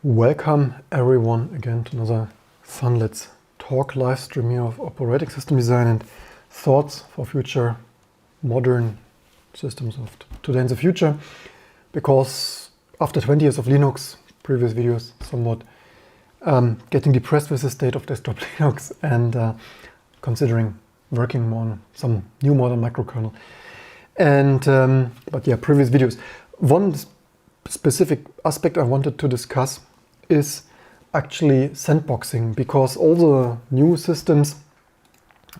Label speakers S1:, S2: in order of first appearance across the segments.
S1: Welcome everyone again to another fun Let's Talk live stream here of operating system design and thoughts for future modern systems of today and the future. Because after 20 years of Linux, previous videos somewhat getting depressed with the state of desktop Linux and considering working more on some new modern microkernel. And but yeah, previous videos. One specific aspect I wanted to discuss is actually sandboxing, because all the new systems,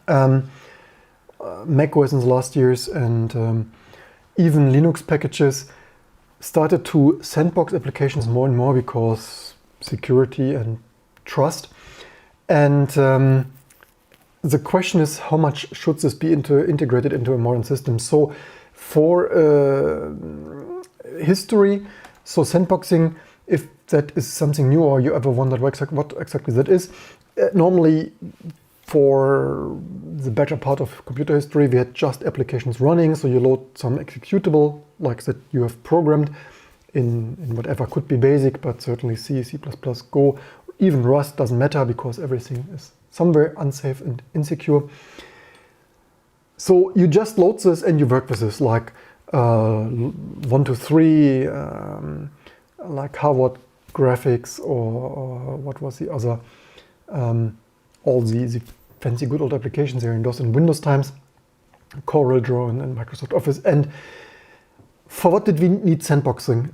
S1: macOS in the last years and even Linux packages started to sandbox applications more and more because security and trust. And the question is, how much should this be integrated into a modern system? So for history, so sandboxing, if that is something new or you ever wondered what exactly that is, normally for the better part of computer history we had just applications running, so you load some executable like that you have programmed in whatever, could be basic, but certainly C, C++, Go, even Rust, doesn't matter because everything is somewhere unsafe and insecure. So you just load this and you work with this like 1, 2, 3, like Harvard graphics or what was the other, all the fancy good old applications here in DOS and Windows times, CorelDRAW and Microsoft Office. And for what did we need sandboxing?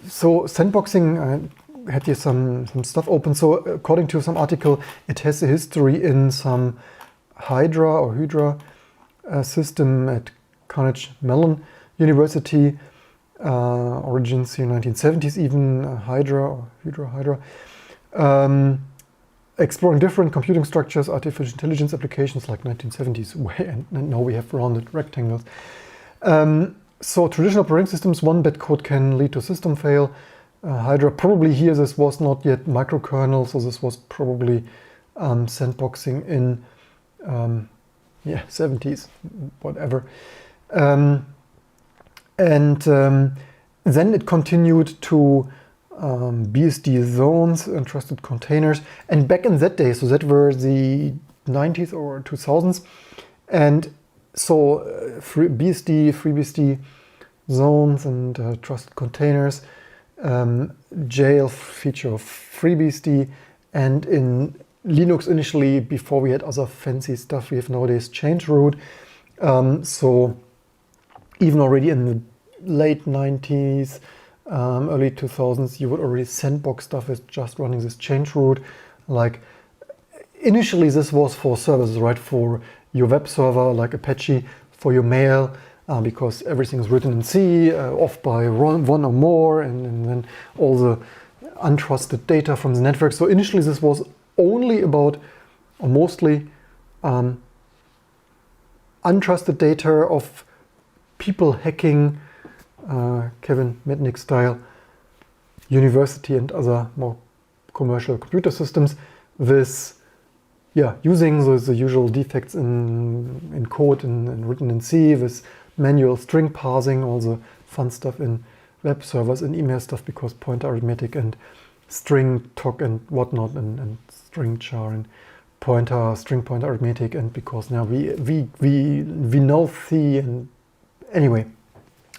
S1: So sandboxing, I had here some stuff open. So according to some article, it has a history in some Hydra system at Carnegie Mellon University, origins in 1970s, even Hydra, exploring different computing structures, artificial intelligence applications like 1970s way, and now we have rounded rectangles. So traditional operating systems, one bad code can lead to system fail. Hydra, probably here this was not yet microkernel, so this was probably sandboxing in 70s, whatever. Then it continued to BSD zones and trusted containers. And back in that day, so that were the 90s or 2000s. And so FreeBSD zones and trusted containers, jail feature of FreeBSD. And in Linux initially, before we had other fancy stuff, we have nowadays change root. So even already in the late 90s, early 2000s, you would already sandbox stuff with just running this change root. Like initially this was for services, right? For your web server like Apache, for your mail, because everything is written in C, off by one or more, and then all the untrusted data from the network. So initially this was only about, or mostly, untrusted data of people hacking, Kevin Mitnick style, university and other more commercial computer systems with, using the usual defects in code and written in C, with manual string parsing, all the fun stuff in web servers and email stuff, because pointer arithmetic and string toc and whatnot, and string char and string pointer arithmetic, and because now we know C. And anyway,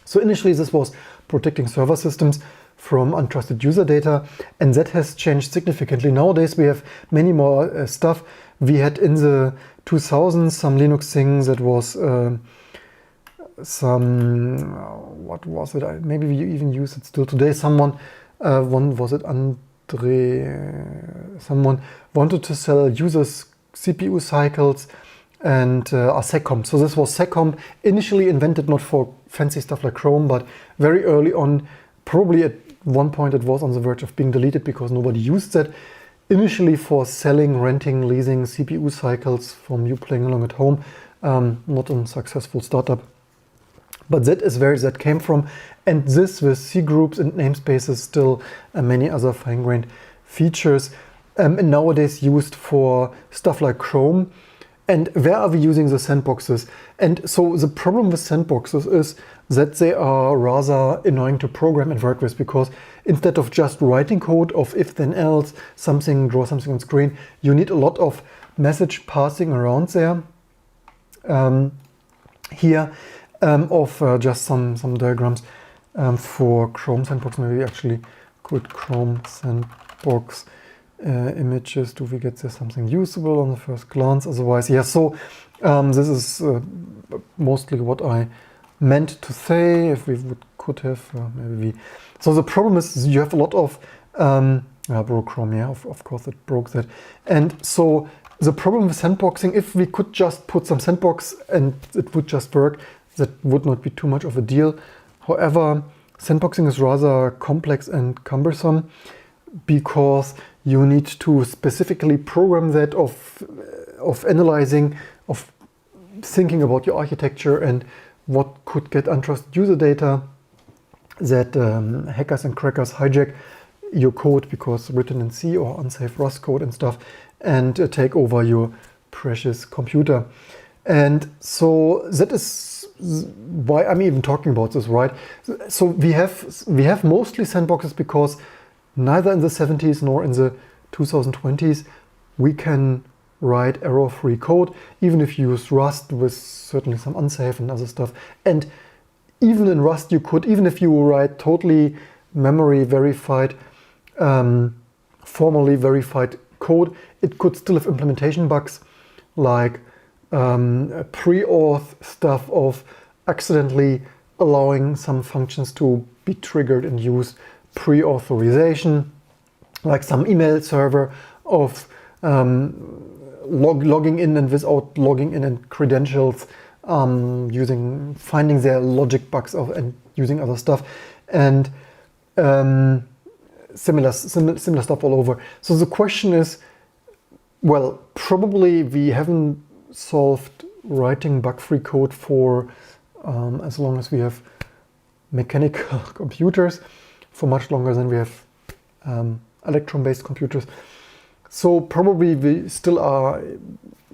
S1: so initially this was protecting server systems from untrusted user data, and that has changed significantly. Nowadays we have many more stuff. We had in the 2000s some Linux things that was what was it? Maybe we even use it still today. Someone wanted to sell users CPU cycles and a SecComp. So this was SecComp, initially invented not for fancy stuff like Chrome, but very early on, probably at one point it was on the verge of being deleted because nobody used that. Initially for selling, renting, leasing CPU cycles from you playing along at home, not a successful startup. But that is where that came from, and this with C groups and namespaces, still many other fine-grained features, and nowadays used for stuff like Chrome. And where are we using the sandboxes? And so the problem with sandboxes is that they are rather annoying to program and work with, because instead of just writing code of if then else, something, draw something on screen, you need a lot of message passing around there. Here of just some diagrams for Chrome Sandbox. Maybe actually could Chrome Sandbox images. Do we get there something usable on the first glance? Otherwise, yeah. So this is mostly what I meant to say. If we could have maybe we. So the problem is you have a lot of broke Chrome. Yeah, of course it broke that. And so the problem with sandboxing, if we could just put some sandbox and it would just work, that would not be too much of a deal. However, sandboxing is rather complex and cumbersome because you need to specifically program that of analyzing, of thinking about your architecture and what could get untrusted user data that hackers and crackers hijack your code because written in C or unsafe Rust code and stuff, and take over your precious computer. And so that is why I'm even talking about this, right? So we have mostly sandboxes because neither in the 70s nor in the 2020s we can write error-free code, even if you use Rust with certainly some unsafe and other stuff. And even in Rust you could, even if you write totally memory verified, formally verified code, it could still have implementation bugs like pre-auth stuff of accidentally allowing some functions to be triggered and used, pre-authorization, like some email server of logging in and without logging in and credentials, finding their logic bugs and using other stuff, and similar stuff all over. So the question is, well, probably we haven't solved writing bug-free code for as long as we have mechanical computers, for much longer than we have electron-based computers. So probably we still are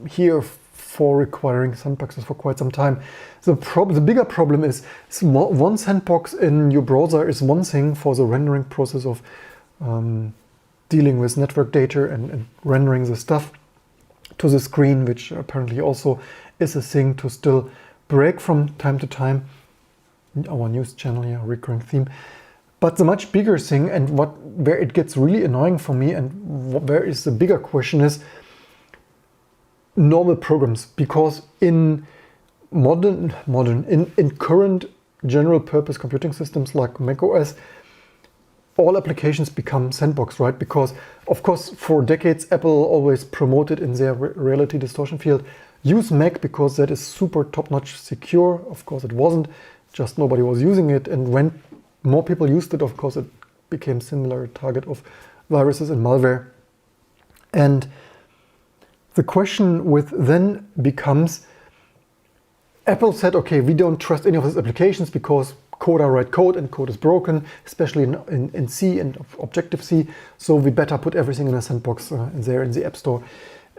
S1: here for requiring sandboxes for quite some time. The bigger problem is one sandbox in your browser is one thing for the rendering process of dealing with network data and rendering the stuff to the screen, which apparently also is a thing to still break from time to time. Our news channel here, recurring theme. But the much bigger thing, and where it gets really annoying for me, and where is the bigger question, is normal programs. Because in in current general purpose computing systems like macOS, all applications become sandbox, right? Because of course for decades Apple always promoted in their reality distortion field, use Mac because that is super top-notch secure. Of course it wasn't, just nobody was using it, and when more people used it, of course it became similar target of viruses and malware. And the question with then becomes, Apple said, okay, we don't trust any of these applications because coder write code and code is broken, especially in C and Objective-C, so we better put everything in a sandbox in the App Store.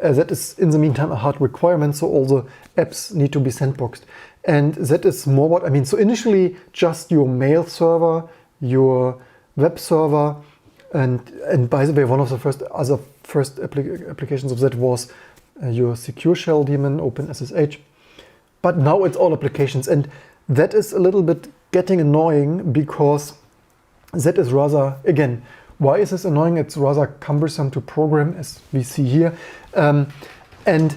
S1: That is in the meantime a hard requirement, so all the apps need to be sandboxed. And that is more what I mean. So initially just your mail server, your web server, and by the way, one of the first applications of that was your secure shell daemon, OpenSSH. But now it's all applications, and that is a little bit getting annoying because that is rather, again, why is this annoying? It's rather cumbersome to program, as we see here. And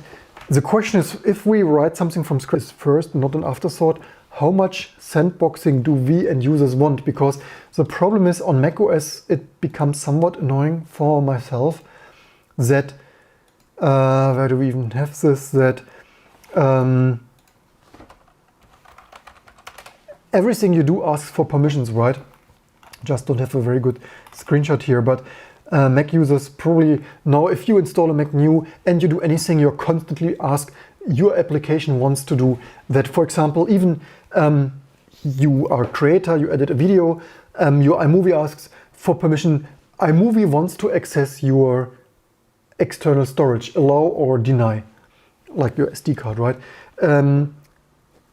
S1: the question is, if we write something from scratch first, not an afterthought, how much sandboxing do we and users want? Because the problem is on macOS, it becomes somewhat annoying for myself that, where do we even have this, that everything you do asks for permissions, right? Just don't have a very good screenshot here, but Mac users probably know if you install a Mac new and you do anything, you're constantly asked your application wants to do that. For example, even you are a creator, you edit a video, your iMovie asks for permission. iMovie wants to access your external storage, allow or deny, like your SD card, right?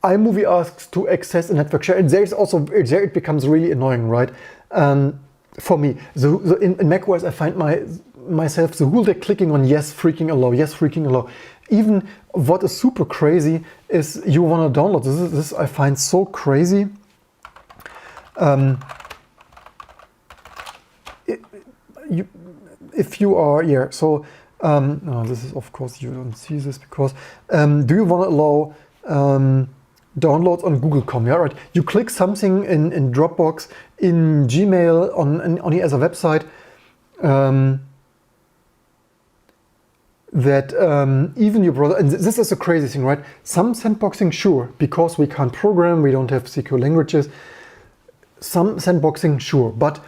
S1: iMovie asks to access a network share, and there's also there it becomes really annoying, right? For me, in macOS, I find myself the whole day clicking on yes, freaking allow, yes, freaking allow. Even what is super crazy is you want to download this I find so crazy. If you are no, this is, of course, you don't see this because do you want to allow downloads on Google.com? Yeah, right. You click something in Dropbox, in Gmail, on any other website, that even your browser, and this is a crazy thing, right? Some sandboxing, sure, because we can't program, we don't have secure languages. Some sandboxing, sure, but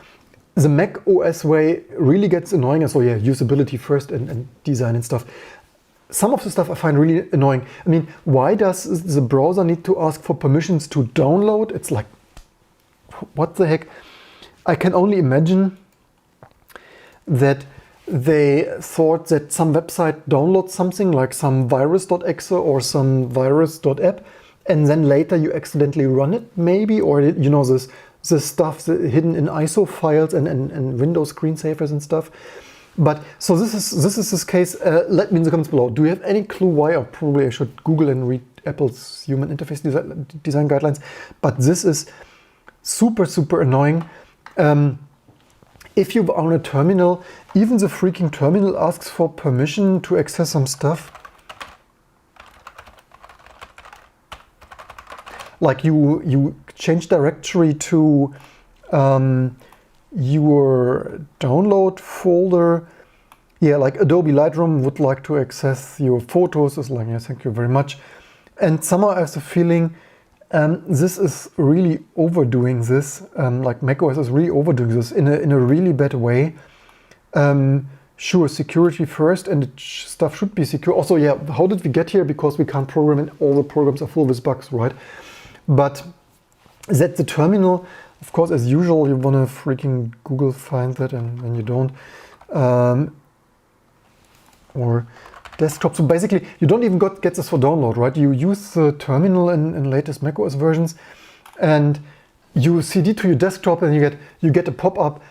S1: the Mac OS way really gets annoying. And so yeah, usability first and design and stuff. Some of the stuff I find really annoying. I mean, why does the browser need to ask for permissions to download? It's like, what the heck? I can only imagine that they thought that some website downloads something like some virus.exe or some virus.app, and then later you accidentally run it, maybe, or you know, this stuff hidden in ISO files and Windows screensavers and stuff. But so this is this case. Let me in the comments below. Do you have any clue why? Or probably I should Google and read Apple's human interface design guidelines. But this is super annoying. If you are on a terminal, even the freaking terminal asks for permission to access some stuff. Like you change directory to your download folder. Yeah, like Adobe Lightroom would like to access your photos. It's like, yeah, thank you very much. And somehow I have the feeling this is really overdoing this. Like macOS is really overdoing this in a really bad way. Sure, security first, and stuff should be secure. Also, yeah, how did we get here? Because we can't program, and all the programs are full with bugs, right? But that the terminal, of course, as usual, you want to freaking Google find that, and when you don't, or desktop. So basically, you don't even get this for download, right? You use the terminal in latest macOS versions, and you CD to your desktop, and you get a pop-up.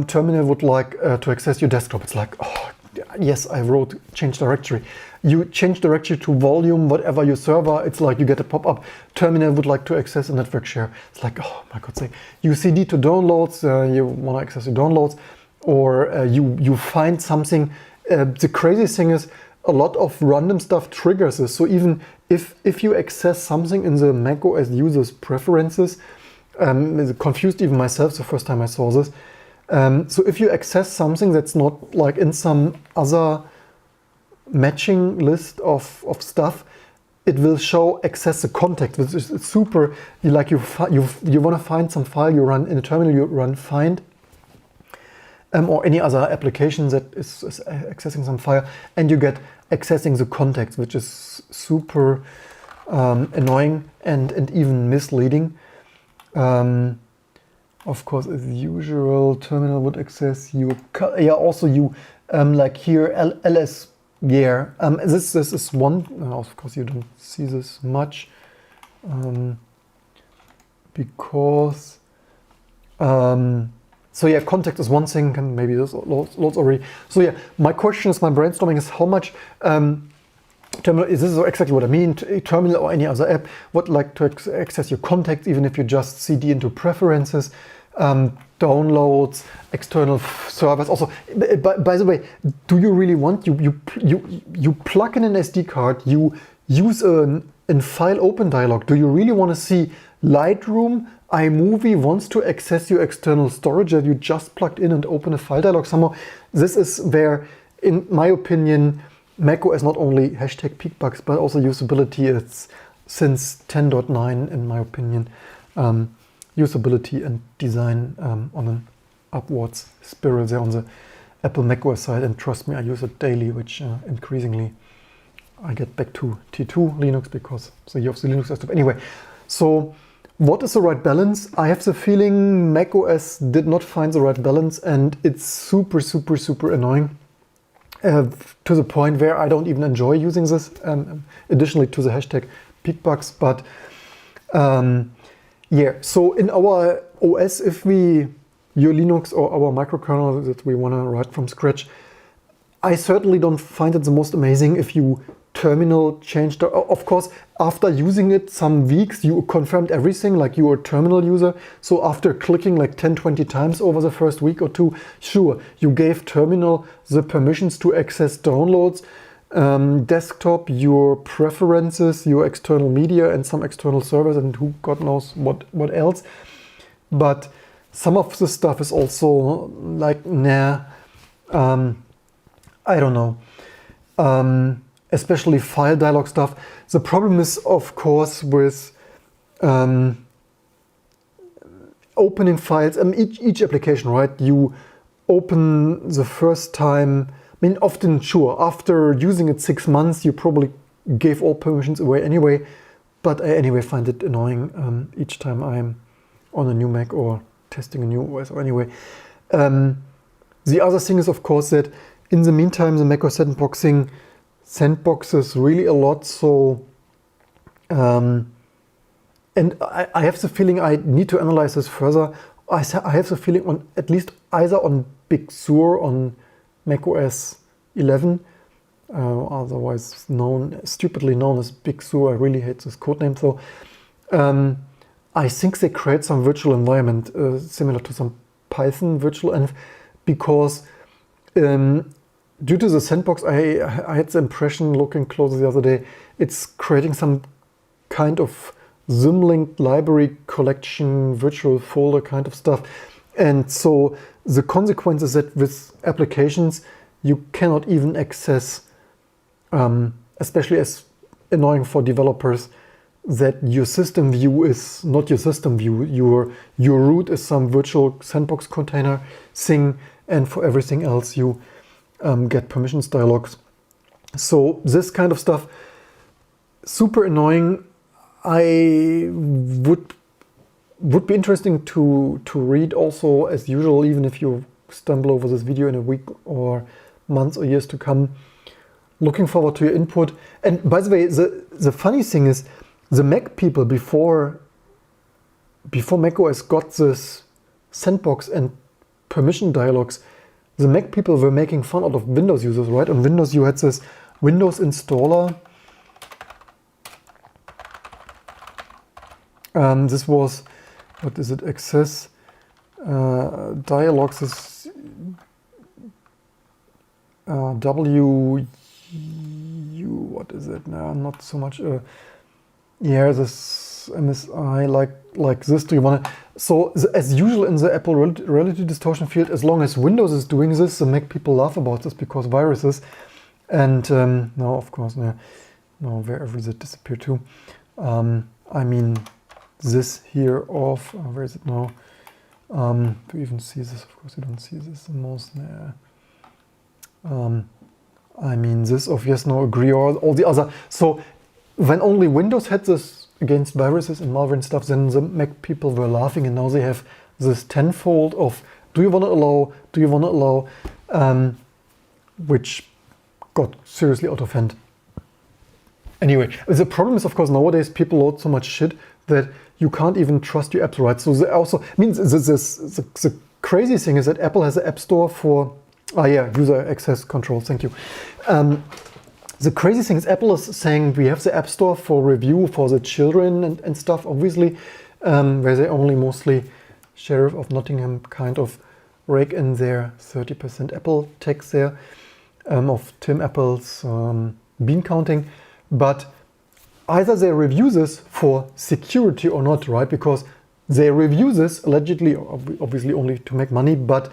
S1: Terminal would like to access your desktop. It's like, oh yes, I wrote change directory. You change directory to volume, whatever your server. It's like you get a pop-up. Terminal would like to access a network share. It's like, oh my God, say you CD to downloads. You want to access your downloads, or you find something. The crazy thing is, a lot of random stuff triggers this. So even if you access something in the macOS users preferences, it confused even myself the first time I saw this. So if you access something that's not like in some other matching list of stuff, it will show access the context, which is super. You want to find some file, you run in a terminal, you run find. Or any other application that is accessing some file, and you get accessing the context, which is super annoying and even misleading. Of course, as usual, terminal would access you. Yeah, also you like here ls. Yeah, this is one. Of course, you don't see this much because. So yeah, context is one thing, and maybe there's loads already. So yeah, my brainstorming is how much terminal is. This is exactly what I mean. Terminal or any other app would like to access your contacts, even if you just CD into preferences, downloads, external servers. Also, by the way, do you really want you plug in an SD card? You use a file open dialog. Do you really want to see Lightroom? iMovie wants to access your external storage that you just plugged in and open a file dialog somehow. This is where, in my opinion, macOS not only #peak bugs, but also usability is since 10.9, in my opinion, usability and design on an upwards spiral there on the Apple macOS side. And trust me, I use it daily, which increasingly I get back to T2 Linux because the year of the Linux stuff. Anyway, so what is the right balance? I have the feeling macOS did not find the right balance, and it's super annoying to the point where I don't even enjoy using this, additionally to the #peak bugs. But Yeah, so in our OS, if we use Linux or our microkernel that we want to write from scratch, I certainly don't find it the most amazing if you terminal changed. Of course, after using it some weeks, you confirmed everything, like you were a terminal user. So after clicking like 10, 20 times over the first week or two, sure, you gave terminal the permissions to access downloads, desktop, your preferences, your external media and some external servers and who God knows what else. But some of the stuff is also like, nah, I don't know. Especially file dialog stuff. The problem is, of course, with opening files. Each application, right? You open the first time. I mean, often, sure, after using it 6 months, you probably gave all permissions away anyway. But I anyway find it annoying each time I'm on a new Mac or testing a new OS. Or anyway, the other thing is, of course, that in the meantime, the macOS sandboxes really a lot. So, and I have the feeling I need to analyze this further. I have the feeling on at least either on Big Sur on macOS 11, otherwise stupidly known as Big Sur. I really hate this codename. So, I think they create some virtual environment similar to some Python virtual env, because due to the sandbox, I had the impression, looking closer the other day, it's creating some kind of Symlink library collection, virtual folder kind of stuff. And so the consequence is that with applications, you cannot even access, especially as annoying for developers, that your system view is not your system view. Your root is some virtual sandbox container thing, and for everything else you get permissions dialogues. So this kind of stuff, super annoying. I would be interesting to read also, as usual, even if you stumble over this video in a week or months or years to come. Looking forward to your input. And by the way, the funny thing is, the Mac people before macOS got this sandbox and permission dialogues, the Mac people were making fun out of Windows users, right? On Windows, you had this Windows installer. This was, what is it? Access dialogues is what is it now? Not so much. Yeah, this MSI like this. Do you want to? So as usual in the Apple relative distortion field, as long as Windows is doing this, the Mac people laugh about this because viruses. And no, of course, no, wherever does it disappear to? I mean, this here of where is it now? Do you even see this? Of course, you don't see this the most. Nah. I mean, this of yes, no, agree, or all the other. So when only Windows had this against viruses and malware and stuff, then the Mac people were laughing, and now they have this tenfold of do you want to allow, do you want to allow, which got seriously out of hand. Anyway, the problem is, of course, nowadays people load so much shit that you can't even trust your apps, right? So they also, I mean, the crazy thing is that Apple has an app store for, user access control, thank you. The crazy thing is Apple is saying we have the App Store for review for the children and stuff, obviously, where they only mostly Sheriff of Nottingham kind of rake in their 30% Apple tax there of Tim Apple's bean counting. But either they review this for security or not, right? Because they review this allegedly, obviously only to make money, but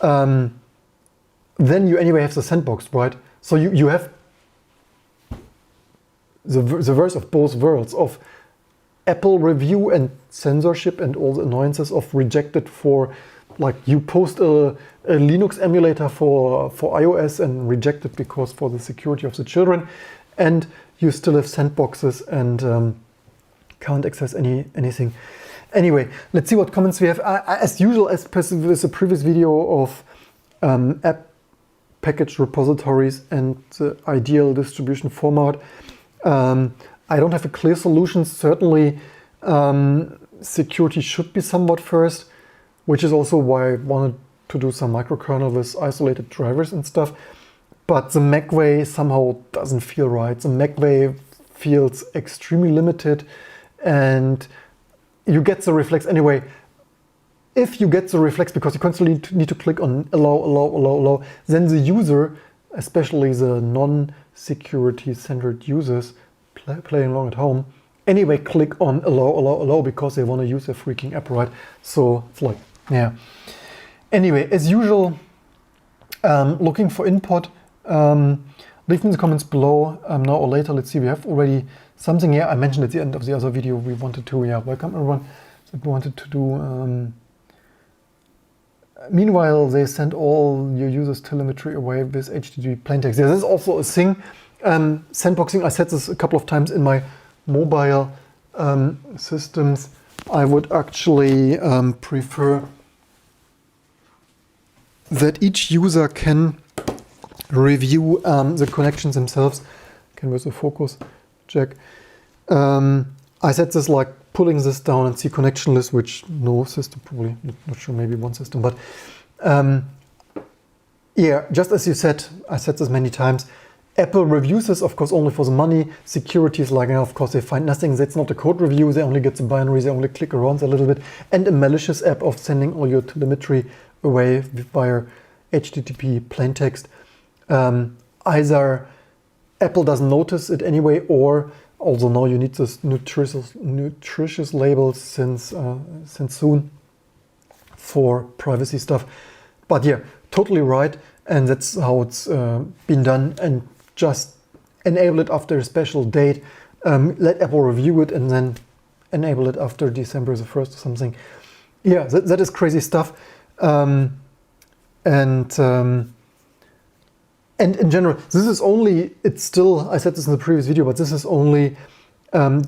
S1: then you anyway have the sandbox, right? So you have the worst of both worlds of Apple review and censorship and all the annoyances of rejected for, like, you post a Linux emulator for iOS and reject it because for the security of the children, and you still have sandboxes and can't access anything. Anyway, let's see what comments we have. As usual, as per the previous video of app package repositories and the ideal distribution format, I don't have a clear solution. Certainly, Security should be somewhat first, which is also why I wanted to do some microkernel with isolated drivers and stuff. But the Mac way somehow doesn't feel right. The Mac way feels extremely limited, and you get the reflex anyway. If you get the reflex because you constantly need to click on allow, then the user, especially the non-security centered users playing along at home, anyway click on allow because they want to use a freaking app, right? So it's like, yeah. Anyway, as usual, looking for input. Leave me in the comments below now or later. Let's see, we have already something here. I mentioned at the end of the other video we wanted to, welcome everyone. So we wanted to do, meanwhile, they send all your users' telemetry away with HTTP plaintext. Yeah, this is also a thing. Sandboxing, I said this a couple of times in my mobile systems. I would actually prefer that each user can review the connections themselves. Can with the focus check. I said this like pulling this down and see connection list, which no system probably, not sure, maybe one system, but yeah, just as you said, I said this many times, Apple reviews this, of course, only for the money. Security is like, of course, they find nothing. That's not a code review. They only get the binary. They only click around a little bit. And a malicious app of sending all your telemetry away via HTTP plaintext. Either Apple doesn't notice it anyway, or also now you need this nutritious labels since soon for privacy stuff. But yeah, totally right. And that's how it's been done. And just enable it after a special date. Let Apple review it and then enable it after December the 1st or something. Yeah, that is crazy stuff. And in general, this is only, it's still, I said this in the previous video, but this is only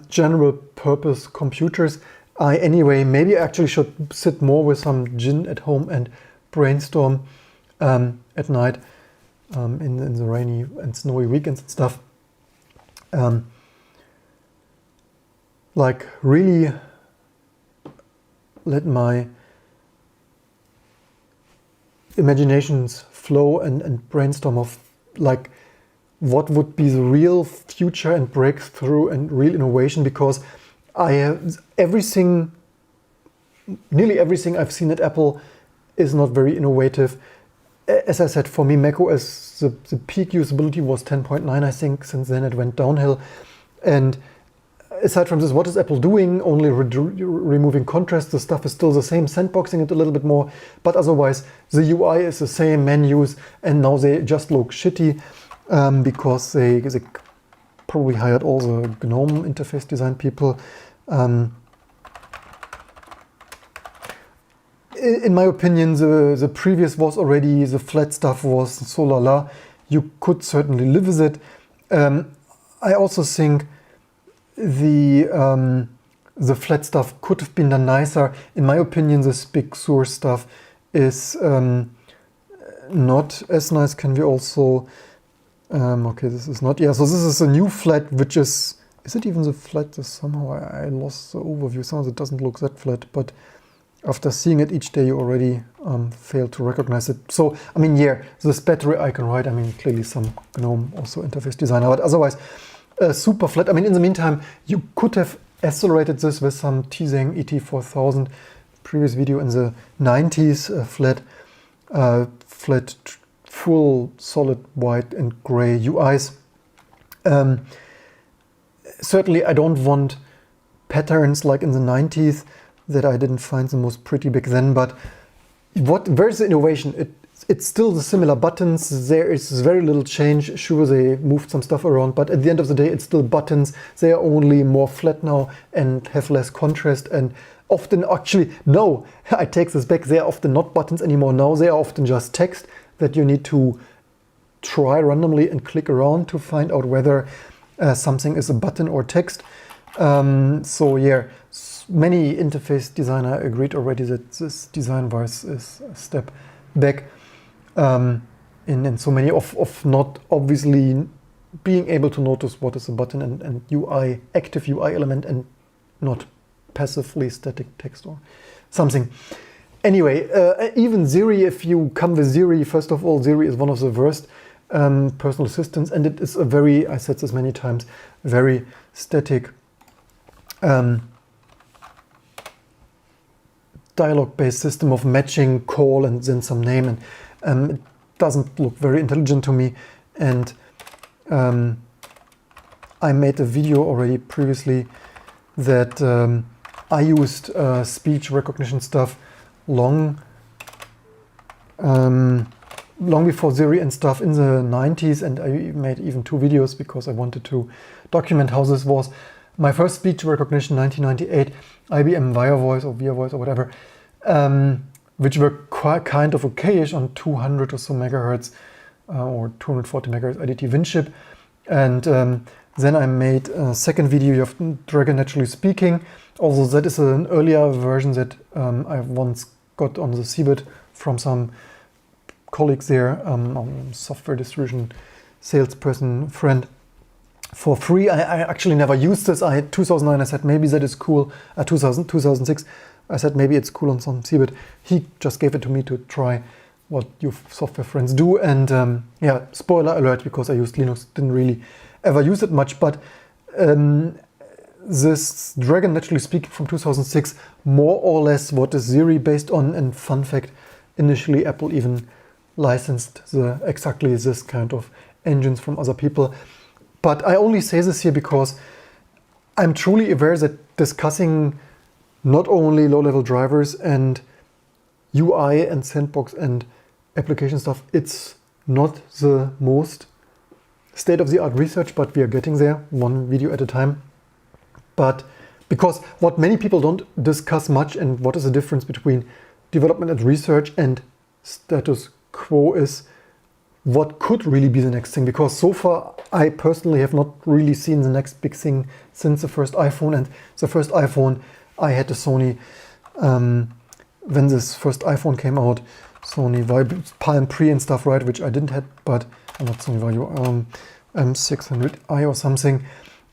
S1: general purpose computers. I anyway, maybe I actually should sit more with some gin at home and brainstorm at night in the rainy and snowy weekends and stuff. Like really let my imaginations flow and brainstorm of like what would be the real future and breakthrough and real innovation, because I have everything, nearly everything I've seen at Apple is not very innovative. As I said, for me, macOS, the peak usability was 10.9, I think. Since then it went downhill. And aside from this, what is Apple doing? Only removing contrast. The stuff is still the same, sandboxing it a little bit more. But otherwise, the UI is the same, menus, and now they just look shitty because they probably hired all the GNOME interface design people. In my opinion, the previous was already, the flat stuff was so la la. You could certainly live with it. I also think the flat stuff could have been done nicer. In my opinion, this Big Sur stuff is not as nice. Can we also, okay, this is not, yeah, so this is a new flat, which is it even the flat? Somehow I lost the overview. Somehow it doesn't look that flat, but after seeing it each day, you already fail to recognize it. So, I mean, yeah, this battery icon, right? I mean, clearly some GNOME also interface designer, but otherwise super flat. I mean, in the meantime, you could have accelerated this with some T-Zang ET4000 previous video in the 90s, flat, full solid white and gray UIs. Certainly, I don't want patterns like in the 90s that I didn't find the most pretty back then, but where's the innovation? It's still the similar buttons. There is very little change. Sure, they moved some stuff around, but at the end of the day, it's still buttons. They are only more flat now and have less contrast, and often actually, no, I take this back. They are often not buttons anymore. Now they are often just text that you need to try randomly and click around to find out whether something is a button or text. So yeah, many interface designer agreed already that this design-wise is a step back in so many of not obviously being able to notice what is a button and UI, active UI element, and not passively static text or something. Anyway, even Siri, if you come with Siri, first of all, Siri is one of the worst personal assistants, and it is a very, I said this many times, very static dialogue-based system of matching call and then some name, and it doesn't look very intelligent to me. And I made a video already previously that I used speech recognition stuff long before Siri and stuff in the 90s, and I made even 2 videos because I wanted to document how this was. My first speech recognition, 1998, IBM Via Voice or Via Voice or whatever, which were quite kind of okayish on 200 or so megahertz or 240 megahertz IDT WinChip. And then I made a second video of Dragon Naturally Speaking. Also, that is an earlier version that I once got on the Seabed from some colleagues there, software distribution salesperson friend, for free. I actually never used this. 2009 I said maybe that is cool. 2006 I said maybe it's cool on some Seabed. He just gave it to me to try what you software friends do. And yeah, spoiler alert, because I used Linux, didn't really ever use it much. But this Dragon Naturally Speaking from 2006, more or less what is Siri based on. And fun fact, initially Apple even licensed exactly this kind of engines from other people. But I only say this here because I'm truly aware that discussing not only low-level drivers and UI and sandbox and application stuff, it's not the most state-of-the-art research, but we are getting there, one video at a time. But because what many people don't discuss much, and what is the difference between development and research and status quo, is what could really be the next thing. Because so far I personally have not really seen the next big thing since the first iPhone. And the first iPhone, I had the Sony, when this first iPhone came out, Sony Palm Pre and stuff, right, which I didn't have, but not Sony Vario, M600i or something.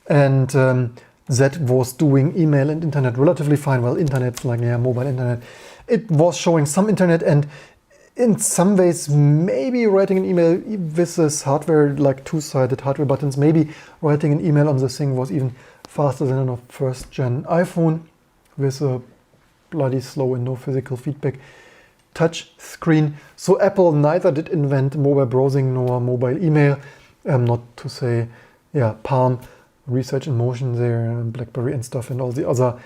S1: And that was doing email and internet relatively fine. Well, internet's like, yeah, mobile internet. It was showing some internet, and in some ways, maybe writing an email with this hardware, like two-sided hardware buttons, maybe writing an email on this thing was even faster than on a first-gen iPhone with a bloody slow and no physical feedback touch screen. So Apple neither did invent mobile browsing nor mobile email. Not to say, yeah, Palm, Research in Motion there, and BlackBerry and stuff, and all the other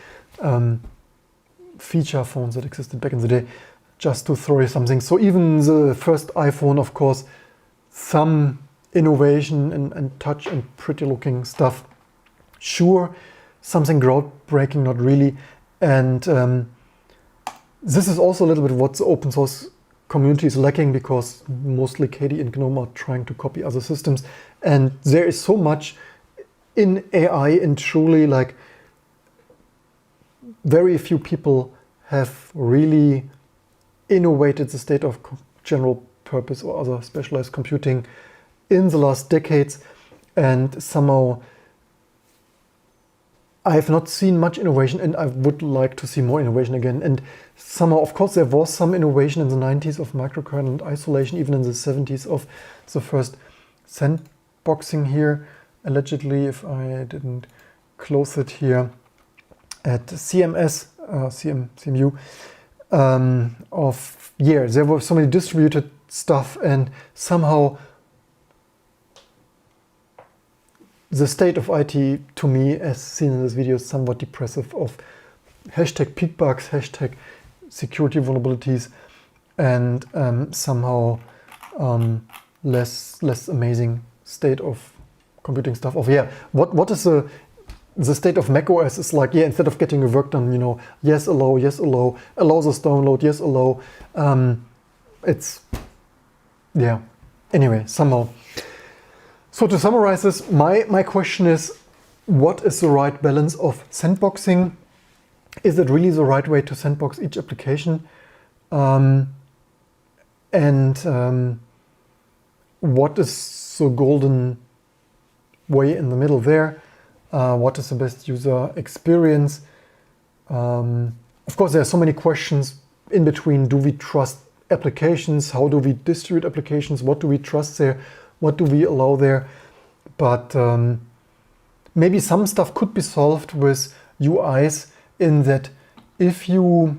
S1: feature phones that existed back in the day, just to throw you something. So even the first iPhone, of course, some innovation and touch and pretty looking stuff. Sure, something groundbreaking, not really. And this is also a little bit what the open source community is lacking, because mostly KDE and GNOME are trying to copy other systems. And there is so much in AI, and truly, like, very few people have really innovated the state of general purpose or other specialized computing in the last decades. And somehow I have not seen much innovation, and I would like to see more innovation again. And somehow, of course, there was some innovation in the 90s of microkernel isolation, even in the 70s of the first sandboxing here, allegedly, if I didn't close it here, at CMS, CMU, of, yeah, there were so many distributed stuff, and somehow the state of IT, to me, as seen in this video, is somewhat depressive, of hashtag peak bugs, hashtag security vulnerabilities, and somehow less amazing state of computing stuff. Of, yeah, what is the state of macOS is like, yeah, instead of getting your work done, you know, yes, allow, allow this download, yes, allow. It's, yeah, anyway, somehow. So to summarize this, my question is, what is the right balance of sandboxing? Is it really the right way to sandbox each application? And what is the golden way in the middle there? What is the best user experience? Of course, there are so many questions in between. Do we trust applications? How do we distribute applications? What do we trust there? What do we allow there? But maybe some stuff could be solved with UIs, in that if you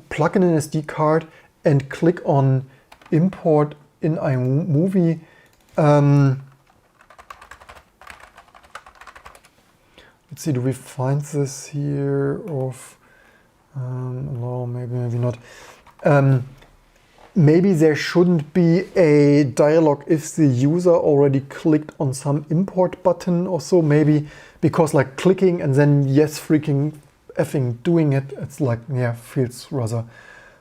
S1: plug in an SD card and click on import in iMovie, let's see, do we find this here of, no, maybe not. Maybe there shouldn't be a dialog if the user already clicked on some import button or so, maybe, because like clicking and then yes, freaking effing doing it, it's like, yeah, feels rather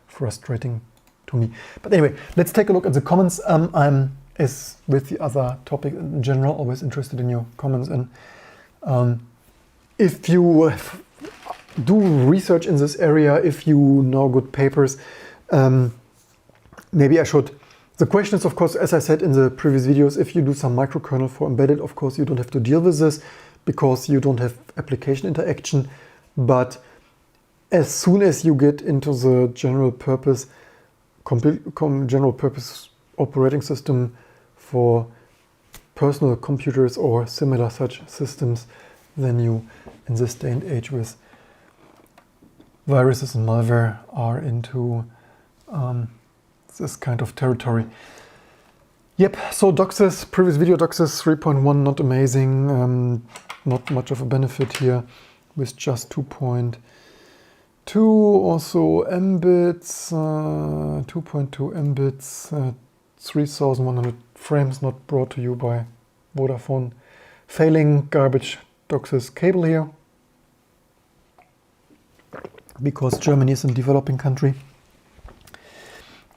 S1: frustrating to me. But anyway, let's take a look at the comments. I'm, as with the other topic in general, always interested in your comments. And if you do research in this area, if you know good papers, maybe I should. The question is, of course, as I said in the previous videos, if you do some microkernel for embedded, of course, you don't have to deal with this because you don't have application interaction. But as soon as you get into the general purpose operating system for personal computers or similar such systems, then you, in this day and age with viruses and malware, are into this kind of territory. Yep, so DOCSIS, previous video, DOCSIS 3.1, not amazing, not much of a benefit here with just 2.2, also mbits, 2.2 mbits, 3100 frames, not brought to you by Vodafone. Failing garbage DOCSIS cable here, because Germany is a developing country,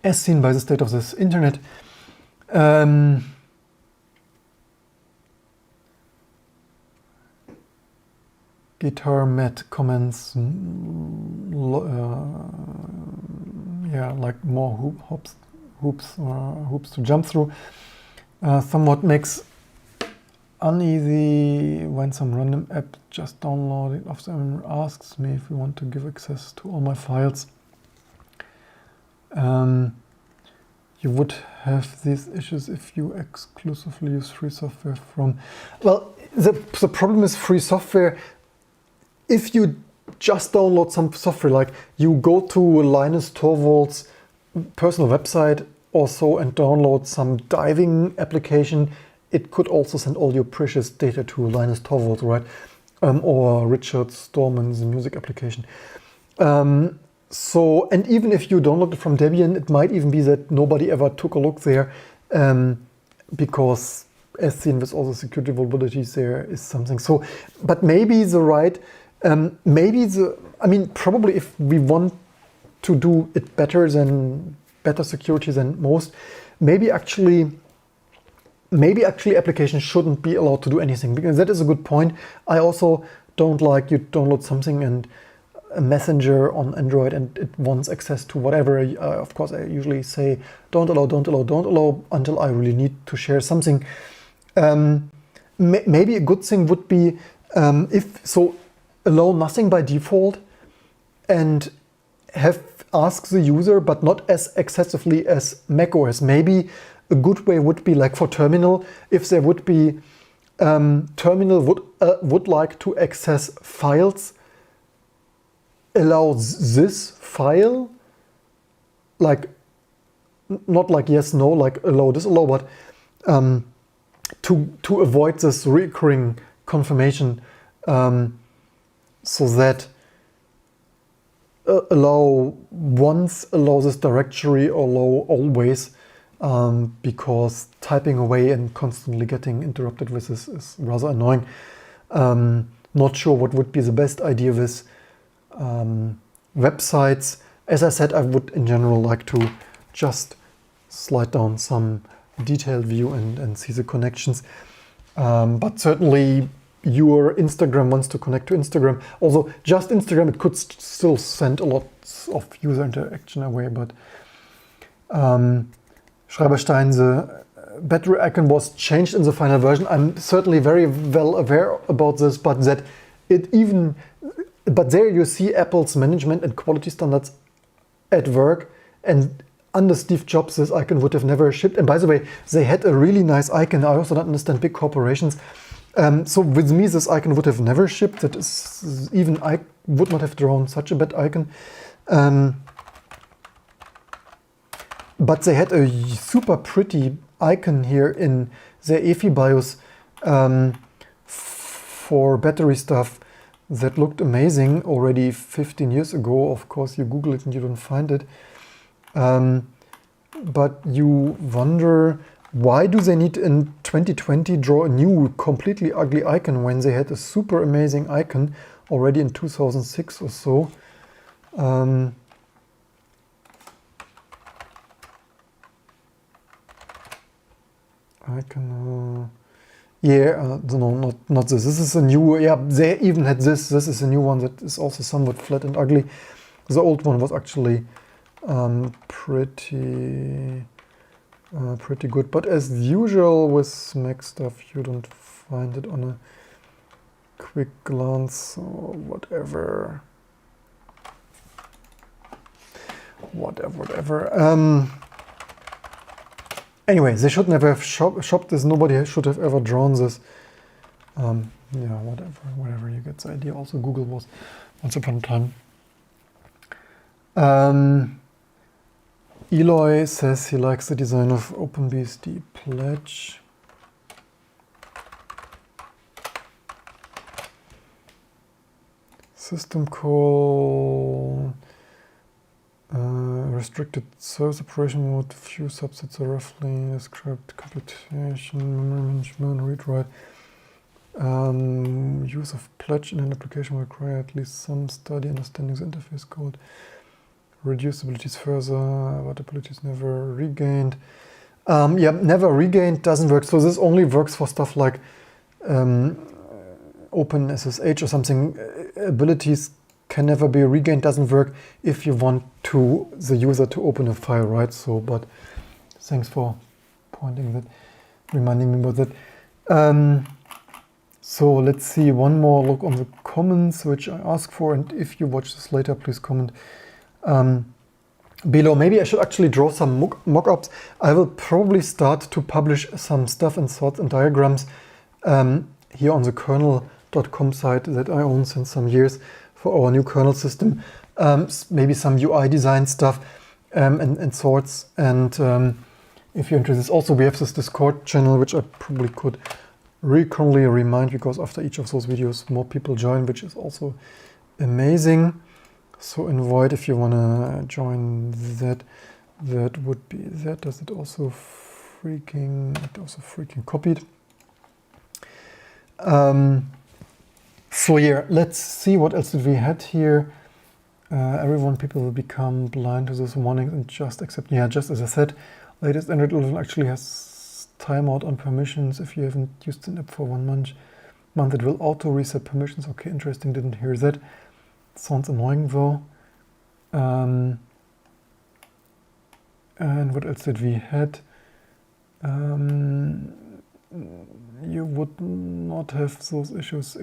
S1: as seen by the state of this internet. Guitar Matt comments, yeah, like more hoops to jump through. Somewhat makes uneasy when some random app just downloaded off them asks me if we want to give access to all my files. You would have these issues if you exclusively use free software from... Well, the problem is free software. If you just download some software, like you go to Linus Torvalds' personal website or so and download some diving application, it could also send all your precious data to Linus Torvalds, right? Or Richard Stallman's music application. So, and even if you download it from Debian, it might even be that nobody ever took a look there, because as seen with all the security vulnerabilities, there is something. So, but maybe the right, probably if we want to do it better security than most, maybe actually applications shouldn't be allowed to do anything, because that is a good point. I also don't like you download something and a messenger on Android and it wants access to whatever. Of course, I usually say don't allow until I really need to share something. Maybe a good thing would be allow nothing by default and ask the user, but not as excessively as macOS. Maybe a good way would be like for terminal, if there would be terminal would like to access files, allow this file, like not like yes, no, like allow, disallow, but to avoid this recurring confirmation, so that allow this directory, allow always, because typing away and constantly getting interrupted with this is rather annoying. Not sure what would be the best idea with websites. As I said, I would in general like to just slide down some detailed view and see the connections. But certainly your Instagram wants to connect to Instagram. Also, just Instagram, it could still send a lot of user interaction away, but Schreiberstein, the battery icon was changed in the final version. I'm certainly very well aware about this, but there you see Apple's management and quality standards at work, and under Steve Jobs this icon would have never shipped. And by the way, they had a really nice icon. I also don't understand big corporations. So with me this icon would have never shipped. That is, even I would not have drawn such a bad icon. But they had a super pretty icon here in their EFI BIOS for battery stuff that looked amazing already 15 years ago. Of course, you Google it and you don't find it. But you wonder, why do they need in 2020 draw a new completely ugly icon when they had a super amazing icon already in 2006 or so? Icon, no, not this. This is a new, yeah, they even had this. This is a new one that is also somewhat flat and ugly. The old one was actually pretty good, but as usual with Mac stuff, you don't find it on a quick glance or whatever. Anyway, they should never have shopped this. Nobody should have ever drawn this. Yeah, whatever. You get the idea. Also, Google was once upon a time. Eloy says he likes the design of OpenBSD Pledge. System call. Restricted service operation mode, few subsets are roughly described, computation, memory management, read-write. Use of pledge in an application will require at least some study understanding the interface code. Reducibilities further, but abilities never regained. Yeah, never regained doesn't work. So this only works for stuff like OpenSSH or something. Abilities can never be regained, doesn't work if you want the user to open a file, right? So, but thanks for reminding me about that. So let's see, one more look on the comments, which I asked for, and if you watch this later, please comment below. Maybe I should actually draw some mock-ups. I will probably start to publish some stuff in thoughts and diagrams here on the kernel.com site that I own since some years for our new kernel system. Maybe some UI design stuff and sorts. And if you're interested, also we have this Discord channel, which I probably could recurrently remind, because after each of those videos more people join, which is also amazing. So invite if you want to join that. That would be that. Does it also freaking copied? So yeah, let's see what else did we had here. People will become blind to this warning and just accept. Yeah, just as I said, latest Android 11 actually has timeout on permissions. If you haven't used an app for 1 month, it will auto reset permissions. Okay, interesting. Didn't hear that. Sounds annoying though. And what else did we had? You would not have those issues.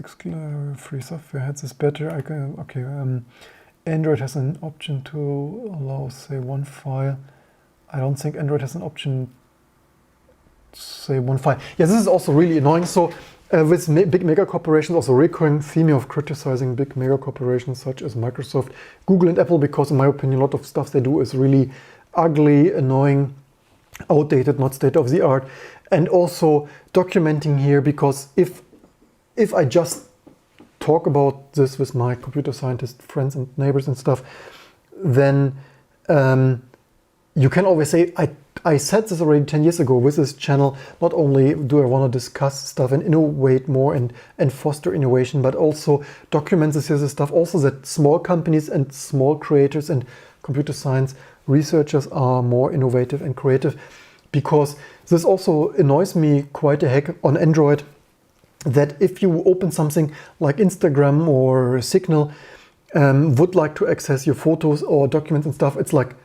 S1: Free software had this better. Android has an option to allow, say, one file. I don't think Android has an option to say one file. Yeah, this is also really annoying. So with big mega corporations, also recurring theme of criticizing big mega corporations such as Microsoft, Google and Apple, because in my opinion, a lot of stuff they do is really ugly, annoying, outdated, not state of the art. And also documenting here, because if I just talk about this with my computer scientist friends and neighbors and stuff, then you can always say, I said this already 10 years ago with this channel. Not only do I want to discuss stuff and innovate more and foster innovation, but also document this stuff. Also that small companies and small creators and computer science researchers are more innovative and creative, because this also annoys me quite a heck on Android, that if you open something like Instagram or Signal, would like to access your photos or documents and stuff, it's like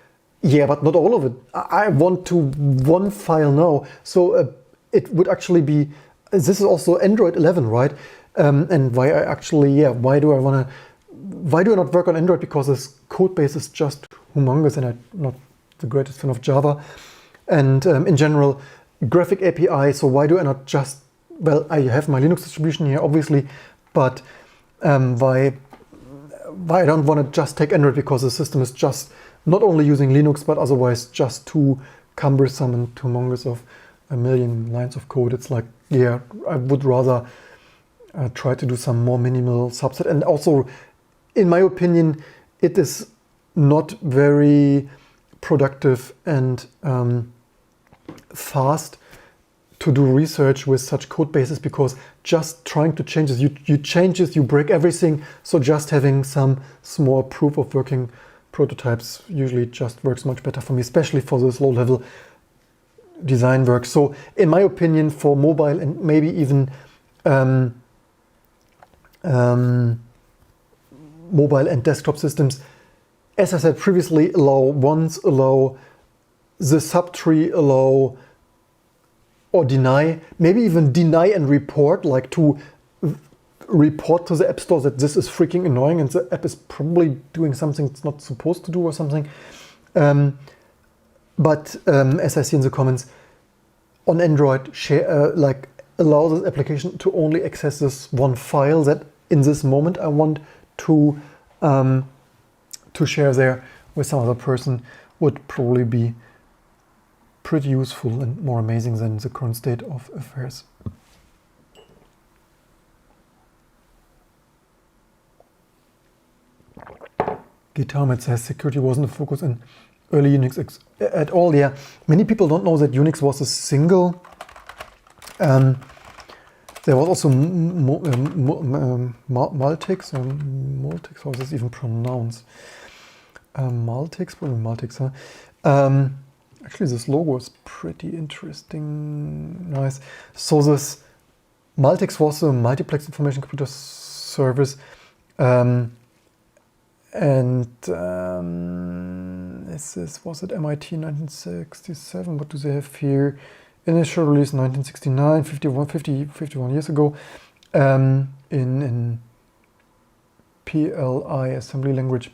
S1: Yeah, but not all of it. I want to one file now. So it would actually be, this is also Android 11, right? And why I actually, yeah, why do I not work on Android? Because this code base is just humongous and I'm not the greatest fan of Java. And in general, graphic API, so why do I not just, well, I have my Linux distribution here, obviously, but why I don't want to just take Android, because the system is just not only using Linux, but otherwise just too cumbersome and too humongous of a million lines of code. It's like, yeah, I would rather try to do some more minimal subset. And also, in my opinion, it is not very productive and fast to do research with such code bases, because just trying to change this, you change this, you break everything. So just having some small proof of working prototypes usually just works much better for me, especially for this low level design work. So in my opinion, for mobile and maybe even mobile and desktop systems, as I said previously, allow the subtree, allow or deny, maybe even deny and report, like to report to the App Store that this is freaking annoying and the app is probably doing something it's not supposed to do or something. But as I see in the comments, on Android, share, like allow this application to only access this one file that in this moment I want to share there with some other person, would probably be pretty useful and more amazing than the current state of affairs. Guitarmat says security wasn't a focus in early Unix at all. Yeah, many people don't know that Unix was a single. There was also Multics, or Multics, how is this even pronounced? Multics, probably Multics, huh? Actually, this logo is pretty interesting, nice. So this Multics was a multiplex information computer service, was it MIT 1967? What do they have here? Initial release 1969, 51 years ago, in PLI assembly language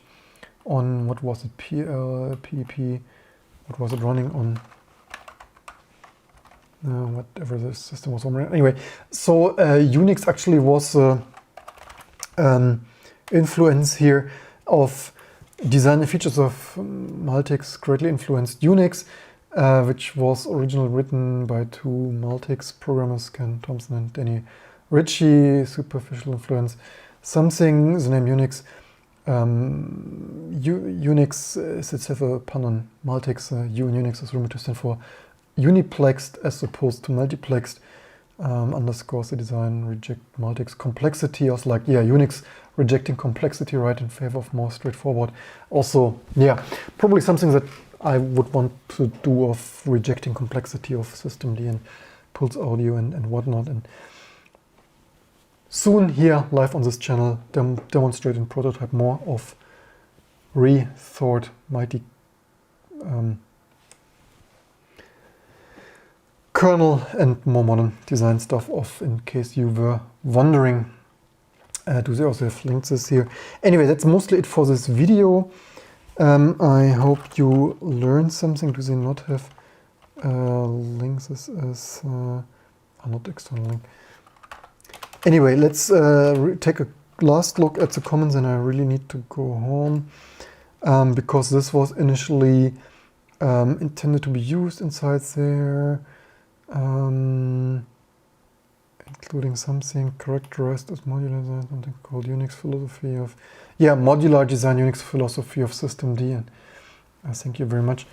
S1: on, what was it, PEP, what was it running on? Whatever the system was on. Anyway, so Unix actually was influence here of design and features of Multics greatly influenced Unix, which was originally written by two Multics programmers, Ken Thompson and Danny Ritchie. Superficial influence. Something, the name Unix. Unix is itself a pun on Multics. U in Unix is rumored to stand for uniplexed as opposed to multiplexed. Underscores the design, reject Multics complexity. Also, like, yeah, Unix rejecting complexity, right, in favor of more straightforward. Also, yeah, probably something that I would want to do, of rejecting complexity of systemd and pulse audio and whatnot. And soon here, live on this channel, demonstrate and prototype more of rethought mighty kernel and more modern design stuff of, in case you were wondering. Do they also have links this here? Anyway, that's mostly it for this video. I hope you learned something. Do they not have links as not external link? Anyway, let's take a last look at the comments, and I really need to go home because this was initially intended to be used inside there, including something characterized as modular design, something called Unix philosophy of, yeah, modular design, Unix philosophy of systemd, and thank you very much.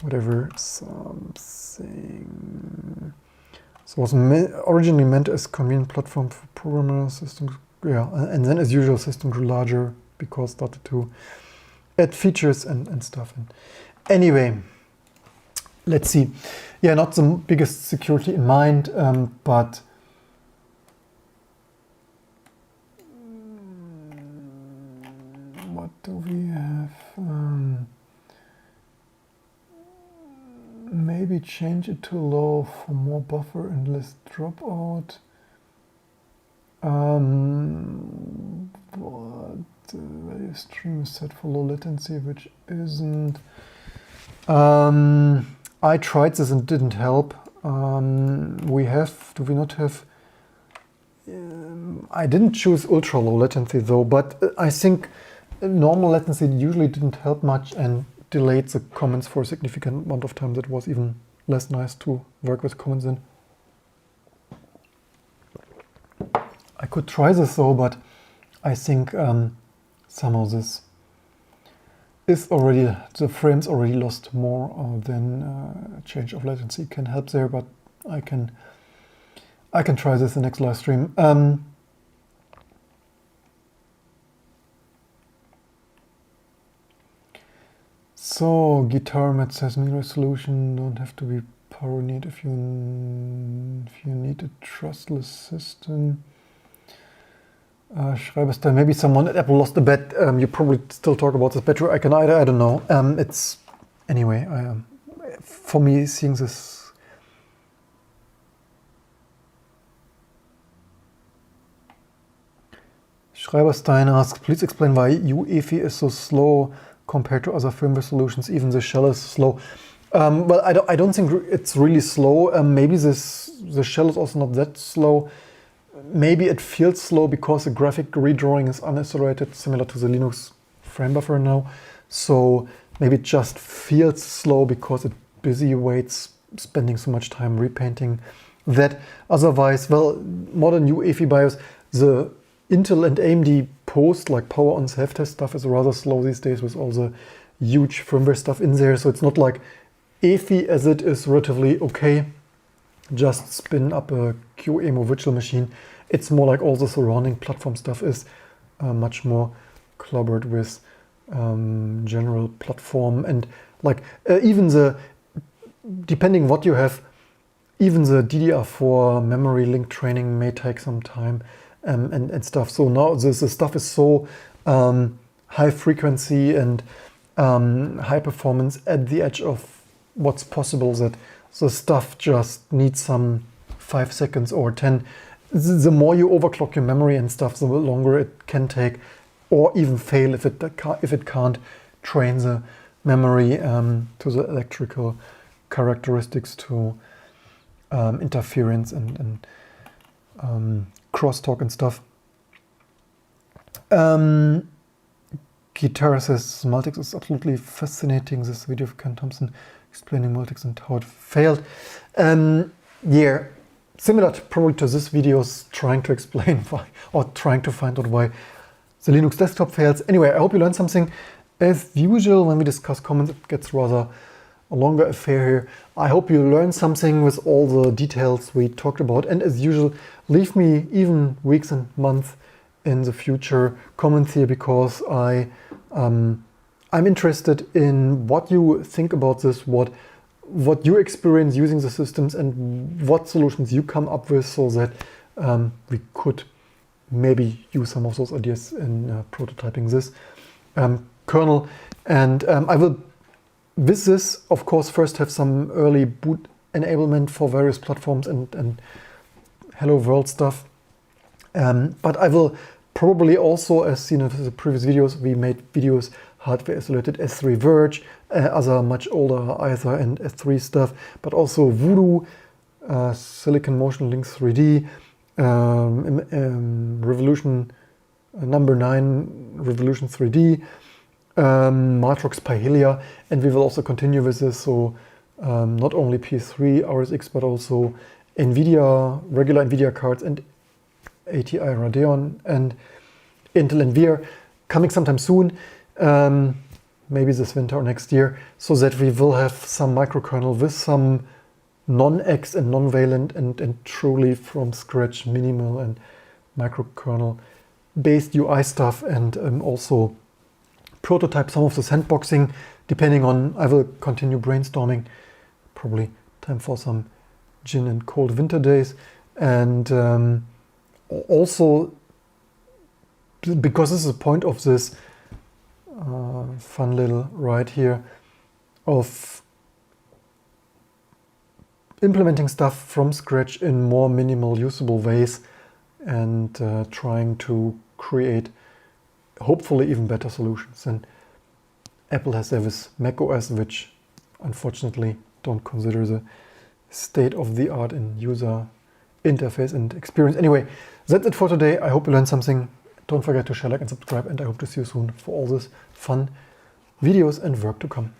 S1: Whatever, something. So it was originally meant as convenient platform for programmer systems, yeah, and then as usual, system grew larger because started to add features and stuff. And anyway, let's see. Yeah, not the biggest security in mind, but what do we have? Maybe change it to low for more buffer and less dropout. But value stream is set for low latency, which isn't. I tried this and didn't help. Do we not have? I didn't choose ultra low latency though, but I think normal latency usually didn't help much and delayed the comments for a significant amount of time. That was even less nice to work with comments in. I could try this though, but I think somehow this is already, the frames already lost more than change of latency can help there, but I can try this in the next live stream. So guitar mat says mini resolution don't have to be paranoid if you need a trustless system. Schreiberstein, maybe someone at Apple lost a bet. You probably still talk about this battery icon. I don't know. It's anyway. For me, seeing this. Schreiberstein asks, please explain why UEFI is so slow compared to other firmware solutions. Even the shell is slow. Well, I don't think it's really slow. Maybe the shell is also not that slow. Maybe it feels slow because the graphic redrawing is unaccelerated, similar to the Linux frame buffer now. So maybe it just feels slow because it busy waits, spending so much time repainting that. Otherwise, well, modern UEFI BIOS, the Intel and AMD post, like power on self-test stuff, is rather slow these days with all the huge firmware stuff in there. So it's not like EFI as it is relatively okay. Just spin up a QEMU virtual machine. It's more like all the surrounding platform stuff is much more collaborated with general platform, and like even depending what you have, even the DDR4 memory link training may take some time and stuff. So now the stuff is so high frequency and high performance at the edge of what's possible that the stuff just needs some 5 seconds or 10. The more you overclock your memory and stuff, the longer it can take, or even fail if it can't train the memory to the electrical characteristics, to interference and crosstalk and stuff. Guitar says Multics is absolutely fascinating. This video of Ken Thompson explaining Multics and how it failed. Yeah, similar probably to this videos trying to explain why, or trying to find out why the Linux desktop fails. Anyway, I hope you learned something. As usual, when we discuss comments, it gets rather a longer affair here. I hope you learned something with all the details we talked about. And as usual, leave me even weeks and months in the future comments here, because I'm interested in what you think about this, what you experience using the systems, and what solutions you come up with, so that we could maybe use some of those ideas in prototyping this kernel. And I will, with this, of course, first have some early boot enablement for various platforms and Hello World stuff. But I will probably also, as seen in the previous videos, we made videos hardware isolated S3 Verge, other much older ISR and S3 stuff, but also Voodoo, Silicon Motion Link 3D, Revolution number 9, Revolution 3D, Matrox Pyhelia, and we will also continue with this. So not only PS3, RSX, but also NVIDIA, regular NVIDIA cards, and ATI Radeon, and Intel and VR coming sometime soon, maybe this winter or next year, so that we will have some microkernel with some non-X and non-valent and truly from scratch minimal and microkernel based UI stuff, and also prototype some of the sandboxing, depending on, I will continue brainstorming, probably time for some gin and cold winter days. And also, because this is the point of this fun little ride here of implementing stuff from scratch in more minimal usable ways and trying to create hopefully even better solutions. And Apple has there with macOS, which unfortunately don't consider the state of the art in user interface and experience. Anyway, that's it for today. I hope you learned something. Don't forget to share, like, and subscribe, and I hope to see you soon for all this fun videos and work to come.